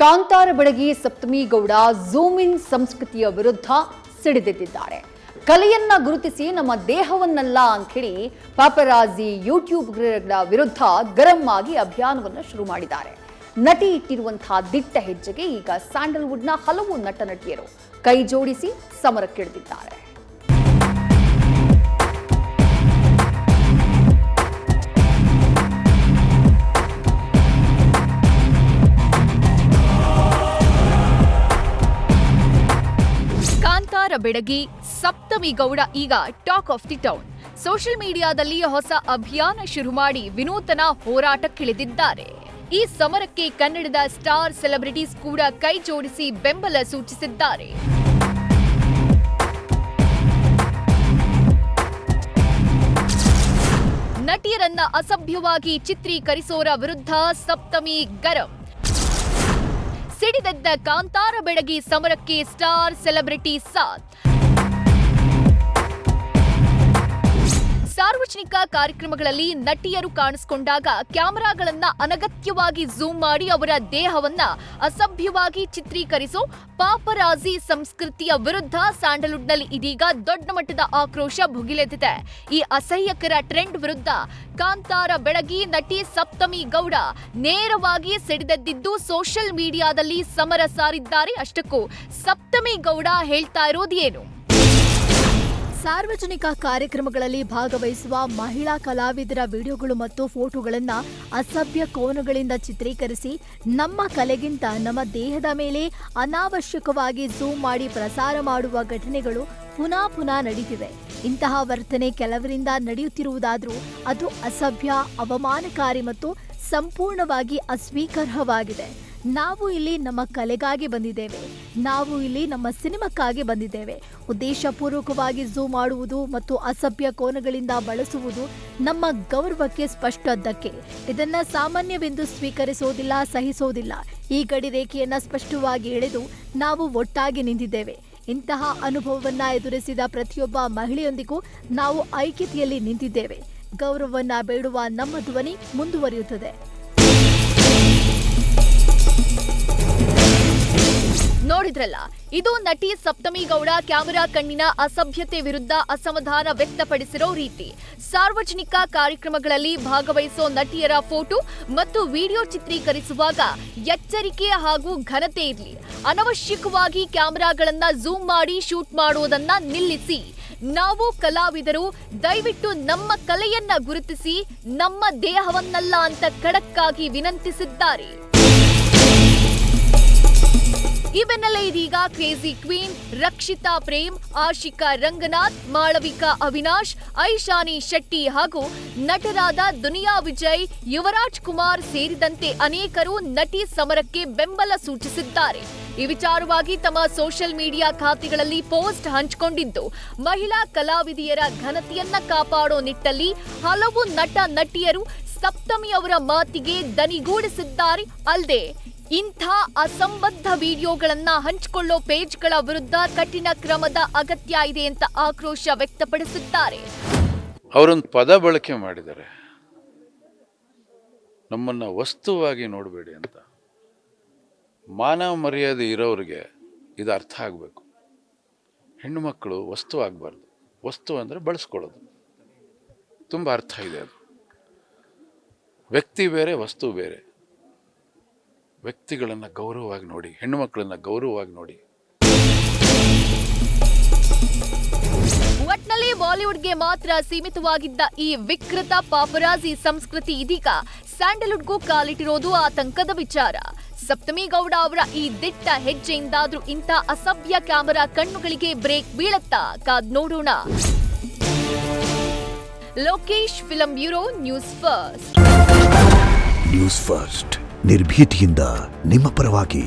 ಕಾಂತಾರ ಬೆಡಗಿ Saptami Gowda zoom in ಸಂಸ್ಕೃತಿಯ ವಿರುದ್ಧ ಸಿಡಿದೆದ್ದಿದ್ದಾರೆ. ಕಲೆಯನ್ನ ಗುರುತಿಸಿ ನಮ್ಮ ದೇಹವನ್ನಲ್ಲ ಅಂತ ಹೇಳಿ ಪಾಪರಾಜಿ ಯೂಟ್ಯೂಬ್ಗಳ ವಿರುದ್ಧ ಗರಂ ಆಗಿ ಅಭಿಯಾನವನ್ನು ಶುರು ಮಾಡಿದ್ದಾರೆ. ನಟಿ ಇಟ್ಟಿರುವಂತಹ ದಿಟ್ಟ ಹೆಜ್ಜೆಗೆ ಈಗ ಸ್ಯಾಂಡಲ್ವುಡ್ನ ಹಲವು ನಟ ನಟಿಯರು ಕೈ ಜೋಡಿಸಿ ಸಮರಕ್ಕಿಳಿದಿದ್ದಾರೆ. ಕಾಂತಾರ ಬೆಡಗಿ ಸಪ್ತಮಿ ಗೌಡ ಈಗ talk of the town. Social ಮೀಡಿಯಾದಲ್ಲಿ ಹೊಸ ಅಭಿಯಾನ ಶುರು ಮಾಡಿ ವಿನೂತನ ಹೋರಾಟಕ್ಕಿಳಿದಿದ್ದಾರೆ. ಈ ಸಮರಕ್ಕೆ ಕನ್ನಡದ ಸ್ಟಾರ್ ಸೆಲೆಬ್ರಿಟೀಸ್ ಕೂಡ ಕೈ ಜೋಡಿಸಿ ಬೆಂಬಲ ಸೂಚಿಸಿದ್ದಾರೆ. ನಟಿಯರನ್ನ ಅಸಭ್ಯವಾಗಿ ಚಿತ್ರೀಕರಿಸೋರ ವಿರುದ್ಧ ಸಪ್ತಮಿ ಗರಂ. ಸಿಡಿದೆದ್ದ ಕಾಂತಾರ ಬೆಡಗಿ ಸಮರಕ್ಕೆ ಸ್ಟಾರ್ ಸೆಲೆಬ್ರಿಟಿ ಸಾಥ್. ಸಾರ್ವಜನಿಕ ಕಾರ್ಯಕ್ರಮಗಳಲ್ಲಿ ನಟಿಯರು ಕಾಣಿಸಿಕೊಂಡಾಗ ಕ್ಯಾಮೆರಾಗಳನ್ನ ಅನಗತ್ಯವಾಗಿ ಝೂಮ್ ಮಾಡಿ ಅವರ ದೇಹವನ್ನ ಅಸಭ್ಯವಾಗಿ ಚಿತ್ರೀಕರಿಸೋ ಪಾಪರಾಜಿ ಸಂಸ್ಕೃತಿಯ ವಿರುದ್ಧ ಸ್ಯಾಂಡಲ್ವುಡ್ನಲ್ಲಿ ಇದೀಗ ದೊಡ್ಡ ಮಟ್ಟದ ಆಕ್ರೋಶ ಭುಗಿಲೆದ್ದಿದೆ. ಈ ಅಸಹ್ಯಕರ ಟ್ರೆಂಡ್ ವಿರುದ್ಧ ಕಾಂತಾರ ಬೆಡಗಿ ನಟಿ ಸಪ್ತಮಿ ಗೌಡ ನೇರವಾಗಿ ಸಿಡಿದೆದ್ದಿದ್ದು ಸೋಷಿಯಲ್ ಮೀಡಿಯಾದಲ್ಲಿ ಸಮರ ಸಾರಿದ್ದಾರೆ. ಅಷ್ಟಕ್ಕೂ ಸಪ್ತಮಿ ಗೌಡ ಹೇಳ್ತಾ ಇರೋದೇನು? ಸಾರ್ವಜನಿಕ ಕಾರ್ಯಕ್ರಮಗಳಲ್ಲಿ ಭಾಗವಹಿಸುವ ಮಹಿಳಾ ಕಲಾವಿದರ ವಿಡಿಯೋಗಳು ಮತ್ತು ಫೋಟೋಗಳನ್ನು ಅಸಭ್ಯ ಕೋನಗಳಿಂದ ಚಿತ್ರೀಕರಿಸಿ ನಮ್ಮ ಕಲೆಗಿಂತ ನಮ್ಮ ದೇಹದ ಮೇಲೆ ಅನಾವಶ್ಯಕವಾಗಿ ಝೂಮ್ ಮಾಡಿ ಪ್ರಸಾರ ಮಾಡುವ ಘಟನೆಗಳು ಪುನಃ ನಡೀತಿವೆ. ಇಂತಹ ವರ್ತನೆ ಕೆಲವರಿಂದ ನಡೆಯುತ್ತಿರುವುದಾದರೂ ಅದು ಅಸಭ್ಯ, ಅವಮಾನಕಾರಿ ಮತ್ತು ಸಂಪೂರ್ಣವಾಗಿ ಅಸ್ವೀಕಾರ್ಹವಾಗಿದೆ. ನಾವು ಇಲ್ಲಿ ನಮ್ಮ ಕಲೆಗಾಗಿ ಬಂದಿದ್ದೇವೆ. ನಾವು ಇಲ್ಲಿ ನಮ್ಮ ಸಿನಿಮಾಕ್ಕಾಗಿ ಬಂದಿದ್ದೇವೆ. ಉದ್ದೇಶಪೂರ್ವಕವಾಗಿ ಝೂಮ್ ಮಾಡುವುದು ಮತ್ತು ಅಸಭ್ಯ ಕೋನಗಳಿಂದ ಬಳಸುವುದು ನಮ್ಮ ಗೌರವಕ್ಕೆ ಸ್ಪಷ್ಟ ಧಕ್ಕೆ. ಇದನ್ನ ಸಾಮಾನ್ಯವೆಂದು ಸ್ವೀಕರಿಸೋದಿಲ್ಲ, ಸಹಿಸೋದಿಲ್ಲ. ಈ ಗಡಿ ರೇಖೆಯನ್ನ ಸ್ಪಷ್ಟವಾಗಿ ಎಳೆದು ನಾವು ಒಟ್ಟಾಗಿ ನಿಂತಿದ್ದೇವೆ. ಇಂತಹ ಅನುಭವವನ್ನ ಎದುರಿಸಿದ ಪ್ರತಿಯೊಬ್ಬ ಮಹಿಳೆಯೊಂದಿಗೂ ನಾವು ಐಕ್ಯತೆಯಲ್ಲಿ ನಿಂತಿದ್ದೇವೆ. ಗೌರವವನ್ನ ಬೇಡುವ ನಮ್ಮ ಧ್ವನಿ ಮುಂದುವರಿಯುತ್ತದೆ. ನೋಡಿದ್ರಲ್ಲ, ಇದು ನಟಿ ಸಪ್ತಮಿ ಗೌಡ ಕ್ಯಾಮೆರಾ ಕಣ್ಣಿನ ಅಸಭ್ಯತೆ ವಿರುದ್ಧ ಅಸಮಾಧಾನ ವ್ಯಕ್ತಪಡಿಸಿರೋ ರೀತಿ. ಸಾರ್ವಜನಿಕ ಕಾರ್ಯಕ್ರಮಗಳಲ್ಲಿ ಭಾಗವಹಿಸೋ ನಟಿಯರ ಫೋಟೋ ಮತ್ತು ವಿಡಿಯೋ ಚಿತ್ರೀಕರಿಸುವಾಗ ಎಚ್ಚರಿಕೆ ಹಾಗೂ ಘನತೆ ಇರಲಿ. ಅನವಶ್ಯಕವಾಗಿ ಕ್ಯಾಮೆರಾಗಳನ್ನ ಝೂಮ್ ಮಾಡಿ ಶೂಟ್ ಮಾಡುವುದನ್ನ ನಿಲ್ಲಿಸಿ. ನಾವು ಕಲಾವಿದರು, ದಯವಿಟ್ಟು ನಮ್ಮ ಕಲೆಯನ್ನ ಗುರುತಿಸಿ, ನಮ್ಮ ದೇಹವನ್ನಲ್ಲ ಅಂತ ಖಡಕ್ಕಾಗಿ ವಿನಂತಿಸಿದ್ದಾರೆ. ಈ ಬೆನ್ನಲ್ಲೇ ಇದೀಗ ಕ್ರೇಜಿ ಕ್ವೀನ್ ರಕ್ಷಿತಾ ಪ್ರೇಮ್, ಆಶಿಕಾ ರಂಗನಾಥ್, ಮಾಳವಿಕಾ ಅವಿನಾಶ್, ಐಶಾನಿ ಶೆಟ್ಟಿ ಹಾಗೂ ನಟರಾದ ದುನಿಯಾ ವಿಜಯ್, ಯುವರಾಜ್ ಕುಮಾರ್ ಸೇರಿದಂತೆ ಅನೇಕರು ನಟಿ ಸಮರಕ್ಕೆ ಬೆಂಬಲ ಸೂಚಿಸಿದ್ದಾರೆ. ಈ ವಿಚಾರವಾಗಿ ತಮ್ಮ ಸೋಷಿಯಲ್ ಮೀಡಿಯಾ ಖಾತೆಗಳಲ್ಲಿ ಪೋಸ್ಟ್ ಹಂಚಿಕೊಂಡಿದ್ದು, ಮಹಿಳಾ ಕಲಾವಿದೆಯರ ಘನತೆಯನ್ನ ಕಾಪಾಡೋ ನಿಟ್ಟಲ್ಲಿ ಹಲವು ನಟ ನಟಿಯರು ಸಪ್ತಮಿ ಅವರ ಮಾತಿಗೆ ದನಿಗೂಡಿಸಿದ್ದಾರೆ. ಅಲ್ಲದೆ ಇಂಥ ಅಸಂಬದ್ಧ ವಿಡಿಯೋಗಳನ್ನ ಹಂಚಿಕೊಳ್ಳೋ ಪೇಜ್ಗಳ ವಿರುದ್ಧ ಕಠಿಣ ಕ್ರಮದ ಅಗತ್ಯ ಇದೆ ಅಂತ ಆಕ್ರೋಶ ವ್ಯಕ್ತಪಡಿಸಿದ್ದಾರೆ. ಅವರೊಂದು ಪದ ಬಳಕೆ ಮಾಡಿದ್ದಾರೆ, ನಮ್ಮನ್ನ ವಸ್ತುವಾಗಿ ನೋಡಬೇಡಿ ಅಂತ. ಮಾನವ ಮರ್ಯಾದೆ ಇರೋರಿಗೆ ಇದು ಅರ್ಥ ಆಗಬೇಕು. ಹೆಣ್ಣು ಮಕ್ಕಳು ವಸ್ತು ಆಗಬಾರ್ದು. ವಸ್ತು ಅಂದರೆ ಬಳಸ್ಕೊಳ್ಳೋದು. ತುಂಬ ಅರ್ಥ ಇದೆ ಅದು. ವ್ಯಕ್ತಿ ಬೇರೆ, ವಸ್ತು ಬೇರೆ. ವ್ಯಕ್ತಿಗಳನ್ನು ಗೌರವವಾಗಿ ನೋಡಿ, ಹೆಣ್ಣು ಮಕ್ಕಳನ್ನ ಗೌರವವಾಗಿ ನೋಡಿ. ಒಟ್ನಲ್ಲಿ ಬಾಲಿವುಡ್ಗೆ ಮಾತ್ರ ಸೀಮಿತವಾಗಿದ್ದ ಈ ವಿಕೃತ ಪಾಪರಾಜಿ ಸಂಸ್ಕೃತಿ ಇದೀಗ ಸ್ಯಾಂಡಲ್ವುಡ್ಗೂ ಕಾಲಿಟ್ಟಿರೋದು ಆತಂಕದ ವಿಚಾರ. ಸಪ್ತಮಿ ಗೌಡ ಅವರ ಈ ದಿಟ್ಟ ಹೆಜ್ಜೆಯಿಂದಾದ್ರೂ ಇಂಥ ಅಸಭ್ಯ ಕ್ಯಾಮೆರಾ ಕಣ್ಣುಗಳಿಗೆ ಬ್ರೇಕ್ ಬೀಳತ್ತಾ? ಕಾದ್ ನೋಡೋಣ. Lokesh, film bureau, news first. News first ನಿರ್ಭೀತಿಯಿಂದ ನಿಮ್ಮ ಪರವಾಗಿ.